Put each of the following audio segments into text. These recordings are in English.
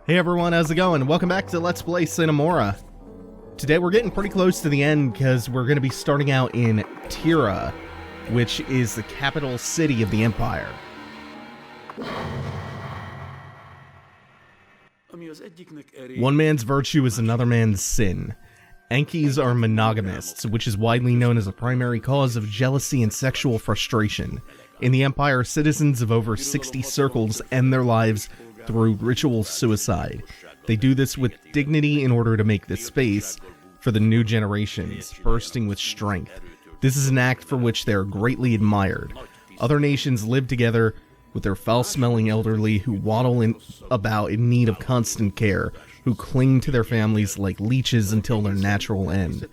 Hey everyone, how's it going? Welcome back to Let's Play Sine Mora. Today we're getting pretty close to the end because we're going to be starting out in Tira, which is the capital city of the Empire. One man's virtue is another man's sin. Enkis are monogamists, which is widely known as a primary cause of jealousy and sexual frustration. In the Empire, citizens of over 60 circles end their lives through ritual suicide. They do this with dignity in order to make this space for the new generations, bursting with strength. This is an act for which they are greatly admired. Other nations live together with their foul-smelling elderly who waddle about in need of constant care, who cling to their families like leeches until their natural end.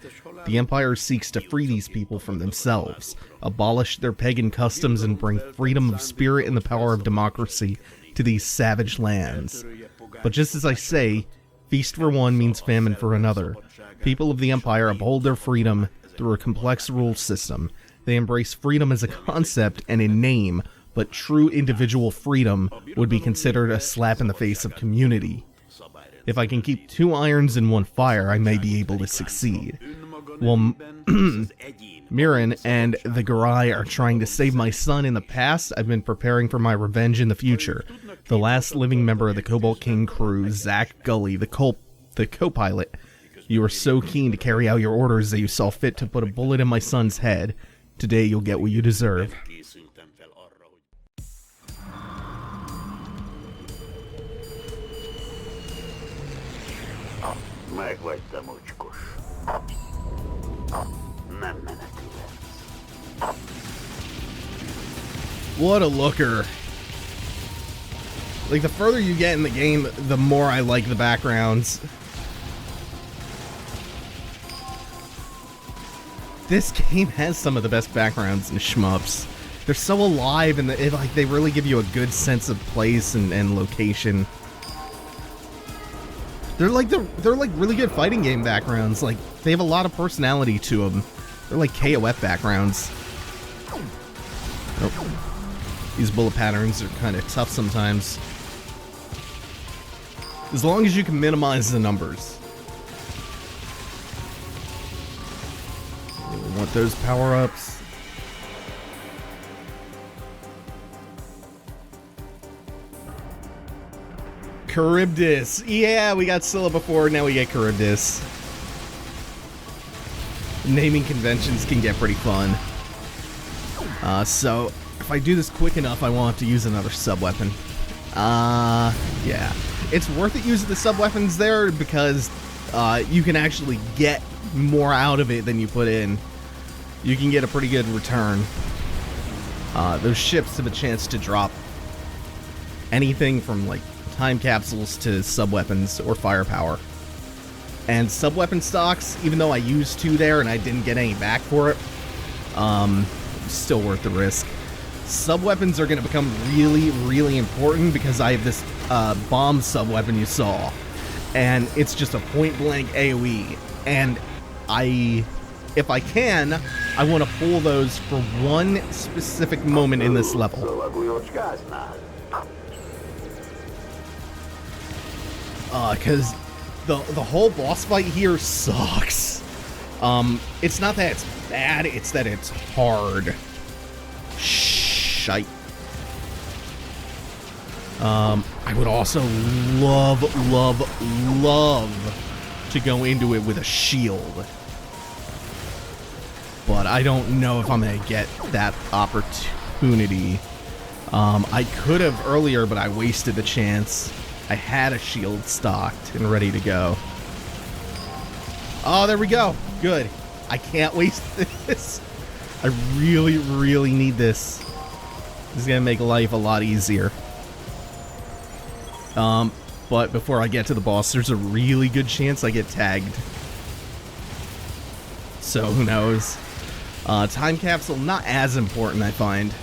The Empire seeks to free these people from themselves, abolish their pagan customs, and bring freedom of spirit and the power of democracy to these savage lands. But just as I say, feast for one means famine for another. People of the Empire uphold their freedom through a complex rule system. They embrace freedom as a concept and a name, but true individual freedom would be considered a slap in the face of community. If I can keep two irons in one fire, I may be able to succeed. Well, Miran and the Garai are trying to save my son in the past. I've been preparing for my revenge in the future. The last living member of the Cobalt King crew, Zach Gully, the co-pilot. You were so keen to carry out your orders that you saw fit to put a bullet in my son's head. Today you'll get what you deserve. What a looker. Like, the further you get in the game, the more I like the backgrounds. This game has some of the best backgrounds in shmups. They're so alive and they really give you a good sense of place and location. They're like really good fighting game backgrounds. Like, they have a lot of personality to them. They're like KOF backgrounds. Oh. These bullet patterns are kind of tough sometimes. As long as you can minimize the numbers. Really want those power-ups. Charybdis. Yeah, we got Scylla before, now we get Charybdis. Naming conventions can get pretty fun. So, if I do this quick enough, I won't have to use another sub-weapon. Yeah. It's worth it using the sub-weapons there because you can actually get more out of it than you put in. You can get a pretty good return. Those ships have a chance to drop anything from, like, time capsules to sub-weapons or firepower. And sub-weapon stocks, even though I used 2 there and I didn't get any back for it, still worth the risk. Sub-weapons are going to become really, really important because I have this bomb sub-weapon you saw. And it's just a point-blank AoE. And if I can, I want to pull those for one specific moment in this level. Because the whole boss fight here sucks. It's not that it's bad, it's that it's hard. Shite. I would also love to go into it with a shield. But I don't know if I'm gonna get that opportunity. I could have earlier, but I wasted the chance. I had a shield stocked and ready to go. Oh, there we go. Good. I can't waste this. I really, really need this. This is gonna make life a lot easier. But before I get to the boss, there's a really good chance I get tagged. So, who knows? Time capsule, not as important, I find.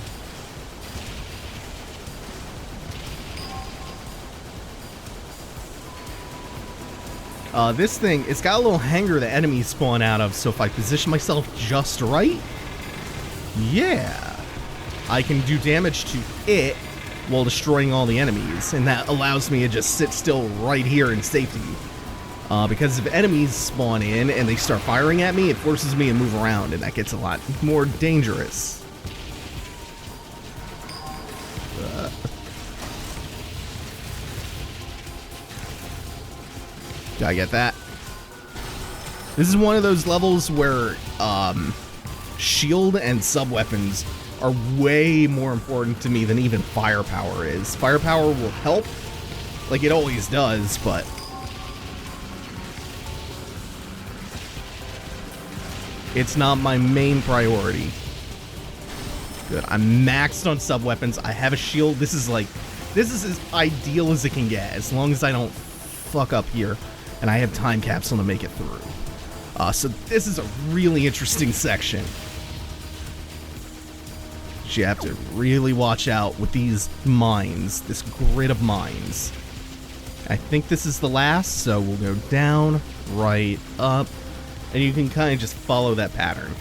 This thing, it's got a little hangar that enemies spawn out of, so if I position myself just right, yeah, I can do damage to it while destroying all the enemies, and that allows me to just sit still right here in safety. Because if enemies spawn in and they start firing at me, it forces me to move around, and that gets a lot more dangerous. Did I get that? This is one of those levels where shield and sub-weapons are way more important to me than even firepower is. Firepower will help, like it always does, but it's not my main priority. Good. I'm maxed on sub-weapons. I have a shield. This is as ideal as it can get, as long as I don't fuck up here. And I have time capsule to make it through. So this is a really interesting section. You have to really watch out with these mines, this grid of mines. I think this is the last, so we'll go down, right, up, and you can kind of just follow that pattern.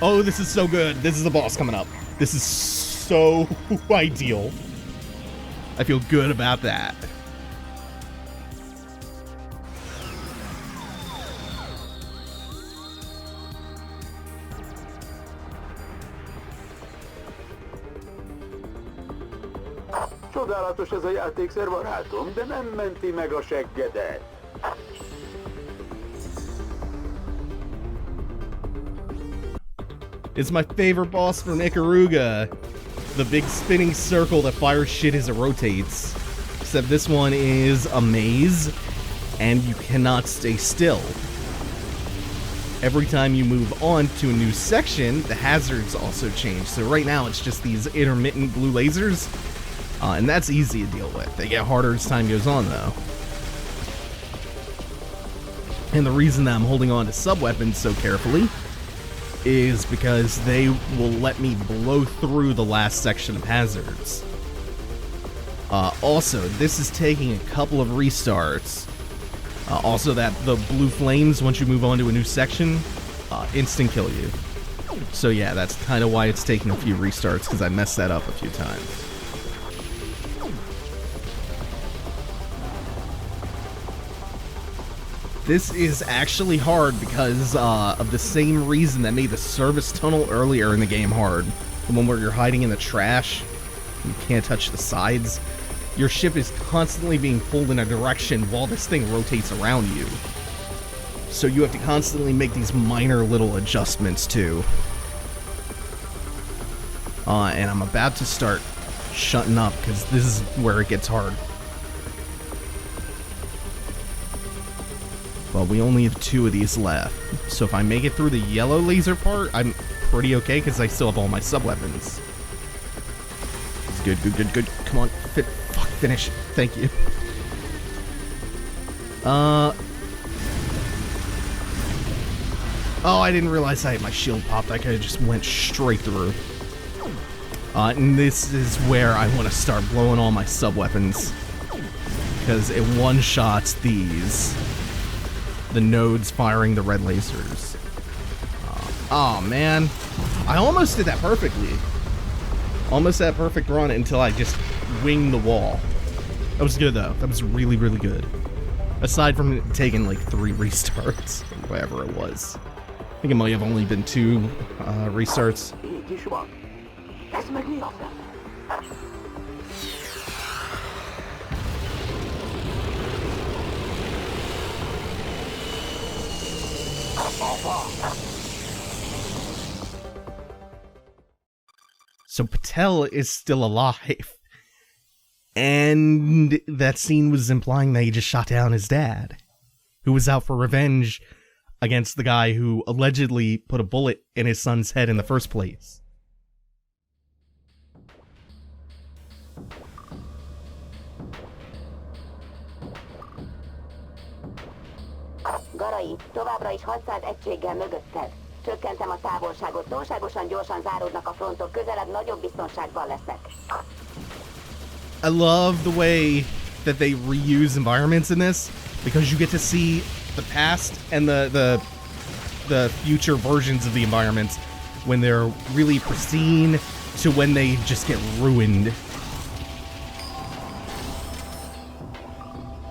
Oh, this is so good. This is the boss coming up. This is so ideal. I feel good about that. Csodálatos ez a játékszer, barátom, de nem menti meg a seggedet. It's my favorite boss from Ikaruga. The big spinning circle that fires shit as it rotates. Except this one is a maze, and you cannot stay still. Every time you move on to a new section, the hazards also change. So right now it's just these intermittent blue lasers. And that's easy to deal with. They get harder as time goes on, though. And the reason that I'm holding on to sub-weapons so carefully is because they will let me blow through the last section of hazards. Also, this is taking a couple of restarts. Also, that the blue flames, once you move on to a new section, instant kill you. So yeah, that's kind of why it's taking a few restarts, because I messed that up a few times. This is actually hard because of the same reason that made the service tunnel earlier in the game hard. The one where you're hiding in the trash, you can't touch the sides. Your ship is constantly being pulled in a direction while this thing rotates around you. So you have to constantly make these minor little adjustments too. And I'm about to start shutting up because this is where it gets hard. But we only have 2 of these left. So if I make it through the yellow laser part, I'm pretty okay because I still have all my sub-weapons. It's good, good, good, good. Come on, finish. Thank you. Oh, I didn't realize I had my shield popped. I could have just went straight through. And this is where I want to start blowing all my sub-weapons. Because it one-shots these. The nodes firing the red lasers. Oh man, I almost did that perfectly. Almost that perfect run until I just winged the wall. That was good though. That was really, really good. Aside from taking like 3 restarts, whatever it was. I think it might have only been 2 restarts. So Patel is still alive. And that scene was implying that he just shot down his dad, who was out for revenge against the guy who allegedly put a bullet in his son's head in the first place. Garai, továbbra is 600 egységgel mögötted. Csökkentem a távolságot, túlságosan gyorsan záródnak a frontok, közelebb nagyobb biztonságban leszek. I love the way that they reuse environments in this, because you get to see the past and the future versions of the environments when they're really pristine to when they just get ruined.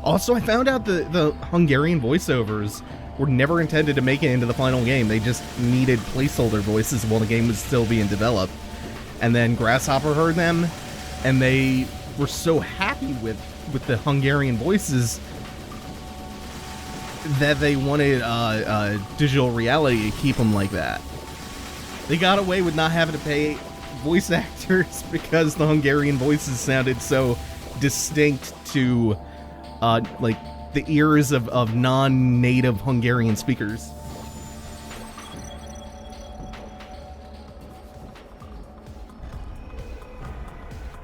Also, I found out the Hungarian voiceovers were never intended to make it into the final game. They just needed placeholder voices while the game was still being developed. And then Grasshopper heard them, and they were so happy with the Hungarian voices that they wanted Digital Reality to keep them like that. They got away with not having to pay voice actors because the Hungarian voices sounded so distinct to like the ears of non-native Hungarian speakers.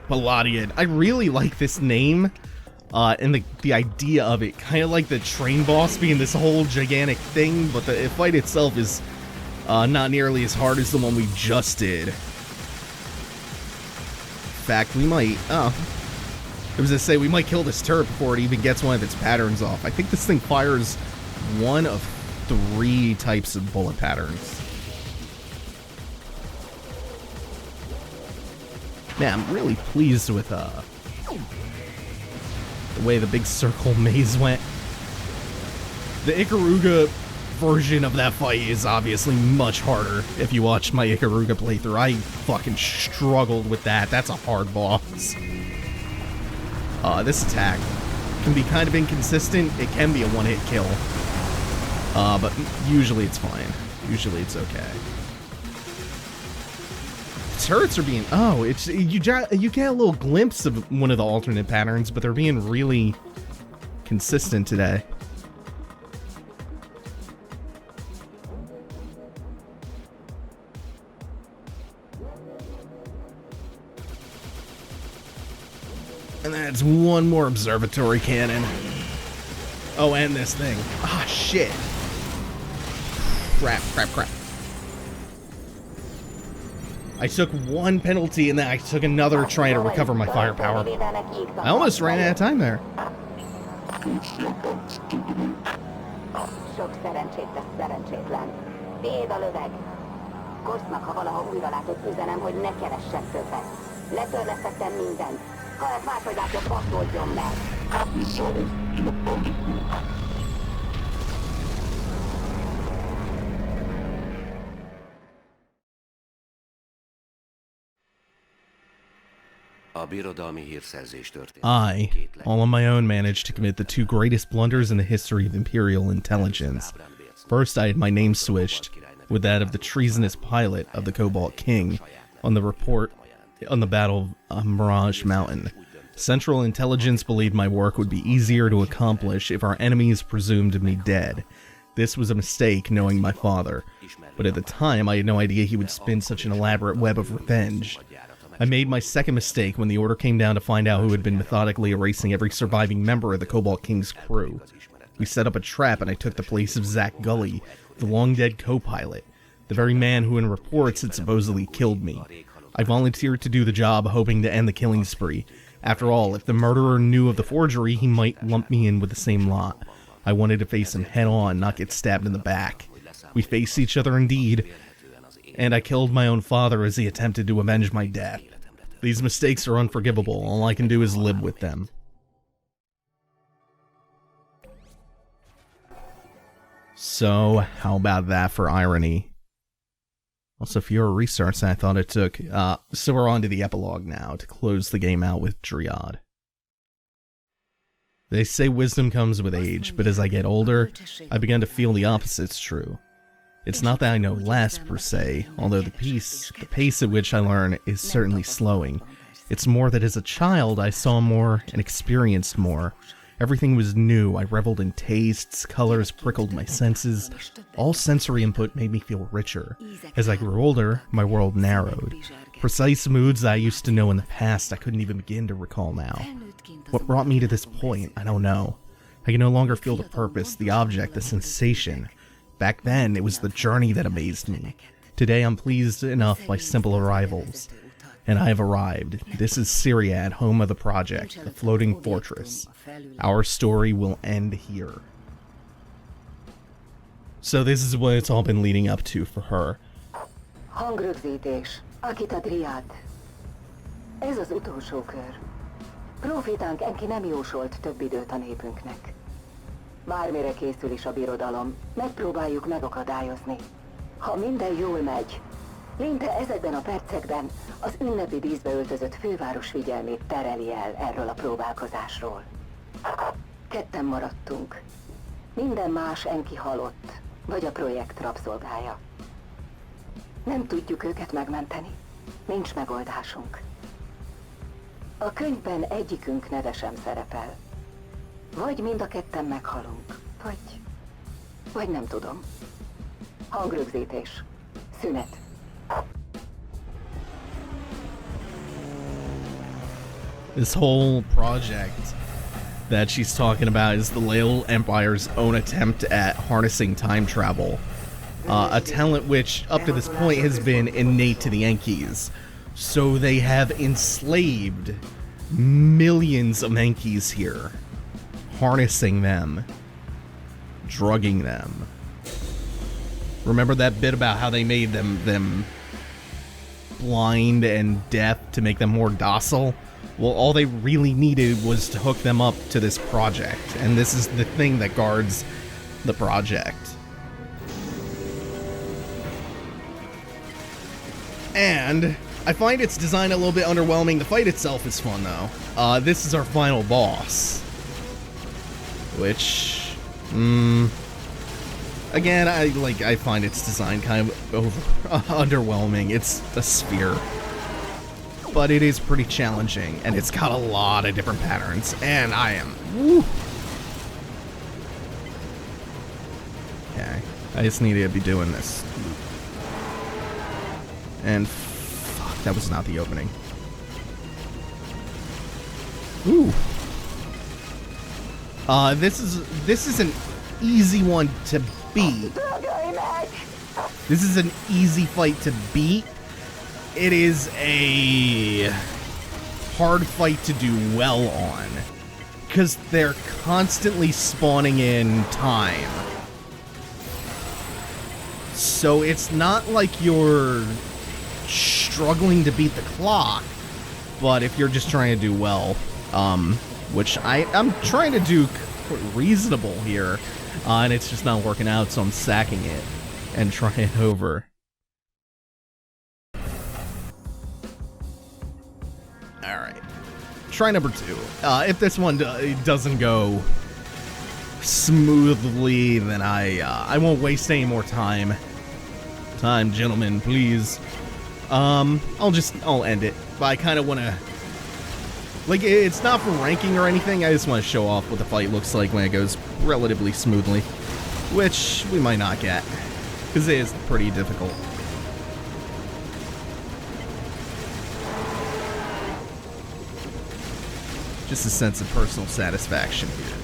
Palladian. I really like this name, and the idea of it. Kind of like the train boss being this whole gigantic thing, but the fight itself is not nearly as hard as the one we just did. In fact, we might... I was gonna say, we might kill this turret before it even gets one of its patterns off. I think this thing fires one of 3 types of bullet patterns. Man, I'm really pleased with the way the big circle maze went. The Ikaruga version of that fight is obviously much harder. If you watch my Ikaruga playthrough, I fucking struggled with that. That's a hard boss. This attack can be kind of inconsistent. It can be a one-hit kill. But usually it's fine. Usually it's okay. Turrets are being... Oh, it's you get a little glimpse of one of the alternate patterns, but they're being really consistent today. And that's one more observatory cannon. Oh, and this thing. Ah, shit. Crap. I took one penalty and then I took another trying to recover my firepower. I almost ran out of time there. Sok szerencsét tesz szerencsétlen. Véd a löveg. Gosznak, ha valaha újra látott, üzenem, hogy ne keressen többet. Letörlesztettem mindent. Ha ez máshogy látja, passzoljon meg. I, all on my own, managed to commit the 2 greatest blunders in the history of Imperial intelligence. First, I had my name switched with that of the treasonous pilot of the Cobalt King on the report on the Battle of Mirage Mountain. Central Intelligence believed my work would be easier to accomplish if our enemies presumed me dead. This was a mistake, knowing my father, but at the time I had no idea he would spin such an elaborate web of revenge. I made my second mistake when the order came down to find out who had been methodically erasing every surviving member of the Cobalt King's crew. We set up a trap and I took the place of Zach Gully, the long-dead co-pilot, the very man who in reports had supposedly killed me. I volunteered to do the job, hoping to end the killing spree. After all, if the murderer knew of the forgery, he might lump me in with the same lot. I wanted to face him head-on, not get stabbed in the back. We faced each other indeed, and I killed my own father as he attempted to avenge my death. These mistakes are unforgivable. All I can do is live with them. So, how about that for irony? Also, fewer restarts than I thought it took. So we're on to the epilogue now, to close the game out with Dryad. They say wisdom comes with age, but as I get older, I begin to feel the opposite's true. It's not that I know less, per se, although the pace at which I learn is certainly slowing. It's more that as a child, I saw more and experienced more. Everything was new. I reveled in tastes, colors prickled my senses. All sensory input made me feel richer. As I grew older, my world narrowed. Precise moods I used to know in the past I couldn't even begin to recall now. What brought me to this point, I don't know. I can no longer feel the purpose, the object, the sensation. Back then, it was the journey that amazed me. Today, I'm pleased enough by simple arrivals. And I have arrived. This is Syriad, home of the project, the floating fortress. Our story will end here. So this is what it's all been leading up to for her. Hangrögzítés. Akita Dryad. Ez az utolsó kör. Profétánk Enki nem jósolt több időt a népünknek. Bármire készül is a birodalom, megpróbáljuk megakadályozni. Ha minden jól megy, Linte ezekben a percekben az ünnepi díszbe öltözött főváros figyelmét tereli el erről a próbálkozásról. Ketten maradtunk. Minden más Enki halott, vagy a projekt rabszolgája. Nem tudjuk őket megmenteni. Nincs megoldásunk. A könyvben egyikünk neve sem szerepel. Vagy mind a ketten meghalunk, vagy nem tudom. Hangrögzítés. Szünet. This whole project that she's talking about is the Loyal Empire's own attempt at harnessing time travel. A talent which, up to this point, has been innate to the Enkis. So they have enslaved millions of Enkis here, harnessing them, drugging them. Remember that bit about how they made them blind and deaf to make them more docile? Well, all they really needed was to hook them up to this project, and this is the thing that guards the project. And I find its design a little bit underwhelming. The fight itself is fun, though. This is our final boss, which, again, I find its design kind of underwhelming. It's a sphere, but it is pretty challenging, and it's got a lot of different patterns, and I am, woo. Okay, I just need to be doing this. And fuck, that was not the opening. Ooh. This is an easy one to beat. This is an easy fight to beat. It is a hard fight to do well on, because they're constantly spawning in time. So it's not like you're struggling to beat the clock, but if you're just trying to do well, which I'm trying to do reasonable here, and it's just not working out, so I'm sacking it and trying it over. Alright, try number 2. If this one doesn't go smoothly, then I won't waste any more time. Time, gentlemen, please. I'll end it, but I kind of want to, like, it's not for ranking or anything, I just want to show off what the fight looks like when it goes relatively smoothly, which we might not get, because it is pretty difficult. Just a sense of personal satisfaction here.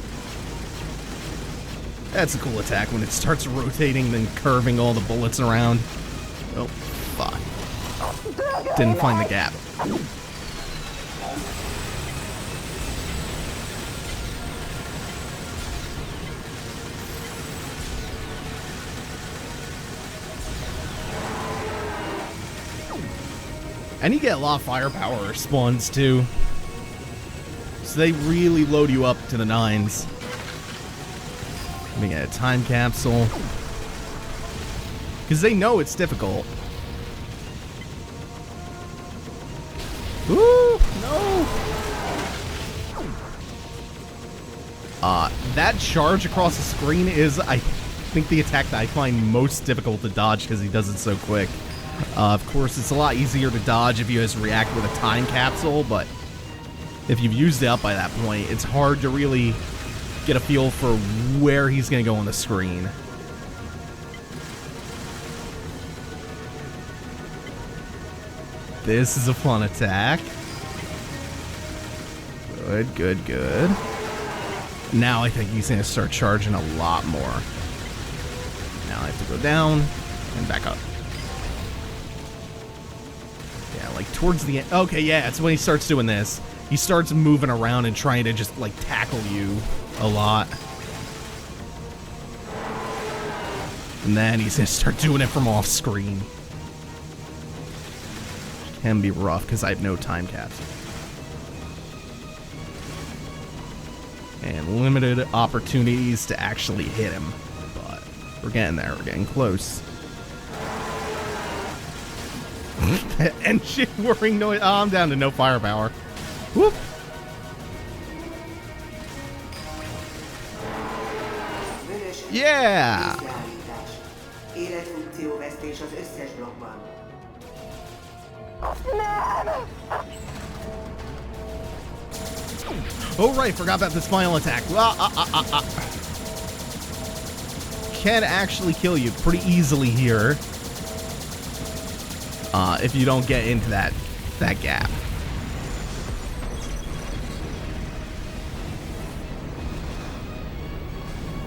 That's a cool attack when it starts rotating, then curving all the bullets around. Oh, fuck. Didn't find the gap. And you get a lot of firepower spawns too. So they really load you up to the 9s. Let me get a time capsule. Because they know it's difficult. Ooh, no! That charge across the screen is, I think, the attack that I find most difficult to dodge because he does it so quick. Of course, it's a lot easier to dodge if you just react with a time capsule, but if you've used it up by that point, it's hard to really get a feel for where he's going to go on the screen. This is a fun attack. Good, good, good. Now I think he's going to start charging a lot more. Now I have to go down and back up. Yeah, like towards the end. Okay, yeah, it's when he starts doing this. He starts moving around and trying to just like tackle you a lot. And then he's going to start doing it from off screen. Can be rough because I have no time capsule. and limited opportunities to actually hit him. But we're getting there. We're getting close. Engine whirring noise. Oh, I'm down to no firepower. Whoop. Yeah. Oh right, forgot about this final attack. Can actually kill you pretty easily here. If you don't get into that gap.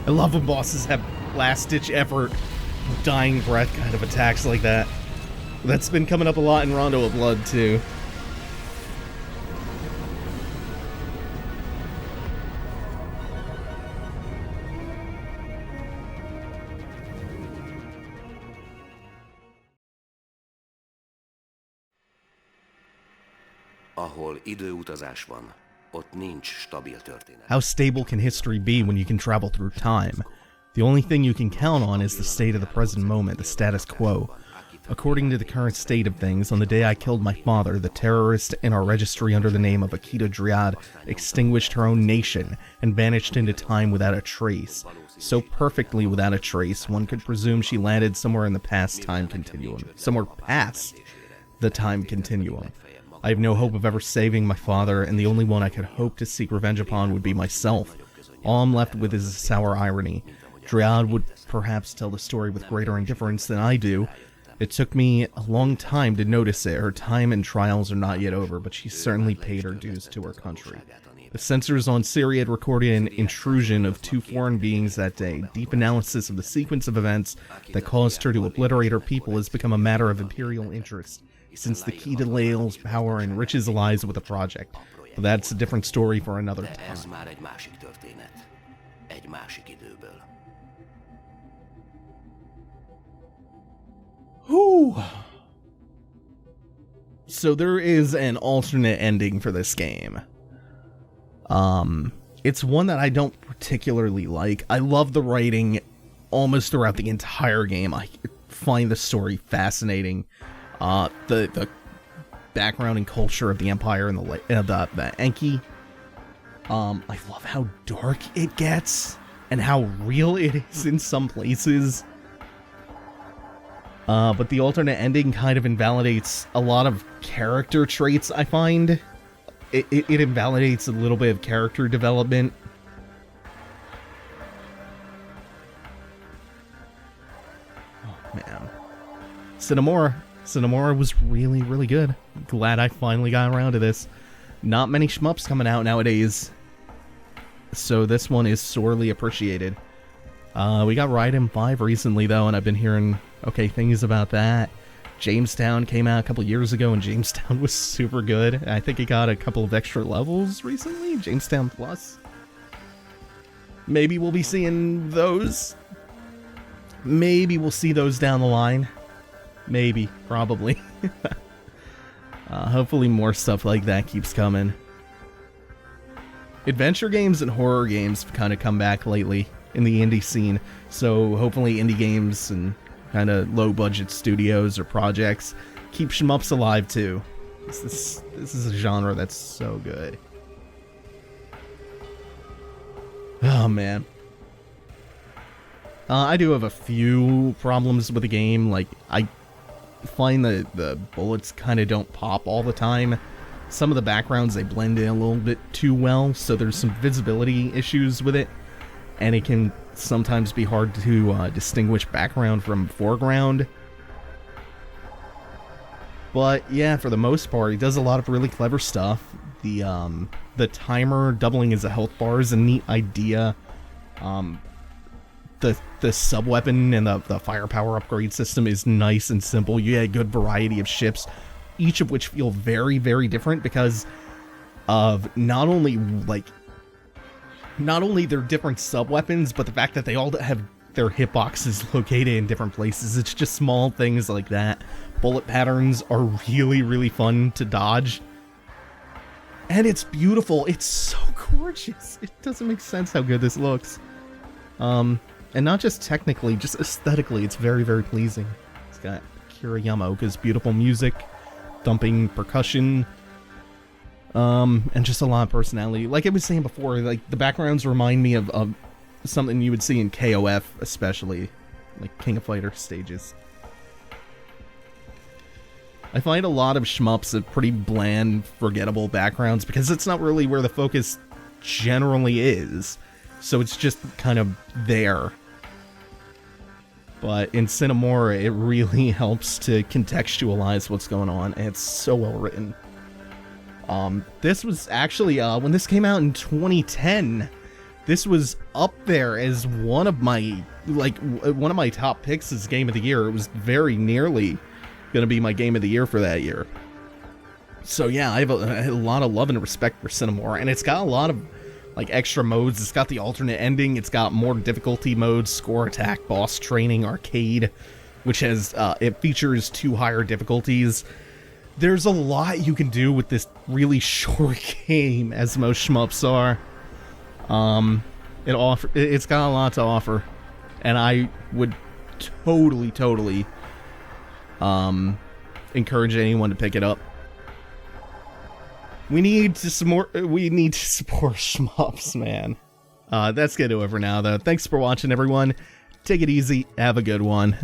I love when bosses have last-ditch effort, dying breath kind of attacks like that. That's been coming up a lot in Rondo of Blood, too. Ahol időutazás van, ott nincs stabil történet. How stable can history be when you can travel through time? The only thing you can count on is the state of the present moment, the status quo. According to the current state of things, on the day I killed my father, the terrorist in our registry under the name of Akira Yamaoka extinguished her own nation and vanished into time without a trace. So perfectly without a trace, one could presume she landed somewhere in the past time continuum. Somewhere past the time continuum. I have no hope of ever saving my father, and the only one I could hope to seek revenge upon would be myself. All I'm left with is a sour irony. Dryad would perhaps tell the story with greater indifference than I do. It took me a long time to notice it. Her time and trials are not yet over, but she certainly paid her dues to her country. The censors on Syria had recorded an intrusion of 2 foreign beings that day. Deep analysis of the sequence of events that caused her to obliterate her people has become a matter of imperial interest, since the key to Lael's power and riches lies with the project. But that's a different story for another time. Ez már egy másik történet. Egy másik időből. Whew. So there is an alternate ending for this game. It's one that I don't particularly like. I love the writing almost throughout the entire game. I find the story fascinating. The background and culture of the Empire and the Enki. I love how dark it gets and how real it is in some places. But the alternate ending kind of invalidates a lot of character traits, I find. It invalidates a little bit of character development. Oh, man. Sine Mora was really, really good. Glad I finally got around to this. Not many shmups coming out nowadays, so this one is sorely appreciated. We got Raiden 5 recently, though, and I've been hearing okay things about that. Jamestown came out a couple years ago, and Jamestown was super good. I think it got a couple of extra levels recently, Jamestown Plus. Maybe we'll be seeing those. Maybe we'll see those down the line. Maybe, probably. Hopefully more stuff like that keeps coming. Adventure games and horror games have kind of come back lately in the indie scene, so hopefully indie games and kind of low-budget studios or projects keep shmups alive too. This is a genre that's so good. Oh man. I do have a few problems with the game. Like, I find that the bullets kind of don't pop all the time. Some of the backgrounds, they blend in a little bit too well, so there's some visibility issues with it, and it can sometimes be hard to distinguish background from foreground. But yeah, for the most part, he does a lot of really clever stuff. The timer doubling as a health bar is a neat idea. The sub-weapon and the firepower upgrade system is nice and simple. You get a good variety of ships, each of which feel very, very different because of not only their different sub-weapons, but the fact that they all have their hitboxes located in different places. It's just small things like that. Bullet patterns are really, really fun to dodge. And it's beautiful. It's so cool. gorgeous. It doesn't make sense how good this looks. And not just technically, just aesthetically, it's very, very pleasing. It's got Akira Yamaoka's beautiful music, thumping percussion, and just a lot of personality. Like I was saying before, like the backgrounds remind me of something you would see in KOF, especially, like King of Fighters stages. I find a lot of shmups have pretty bland, forgettable backgrounds because it's not really where the focus generally is. So it's just kind of there. But in Sine Mora, it really helps to contextualize what's going on, and it's so well written. This was actually, when this came out in 2010, this was up there as one of my top picks as Game of the Year. It was very nearly gonna be my Game of the Year for that year. So yeah, I have a lot of love and respect for Sine Mora, and it's got a lot of like extra modes. It's got the alternate ending, it's got more difficulty modes, score, attack, boss training, arcade, which has it features 2 higher difficulties. There's a lot you can do with this really short game, as most shmups are. It's got a lot to offer, and I would totally encourage anyone to pick it up. We need to support shmups, man. That's gonna do it for now, though. Thanks for watching, everyone. Take it easy. Have a good one.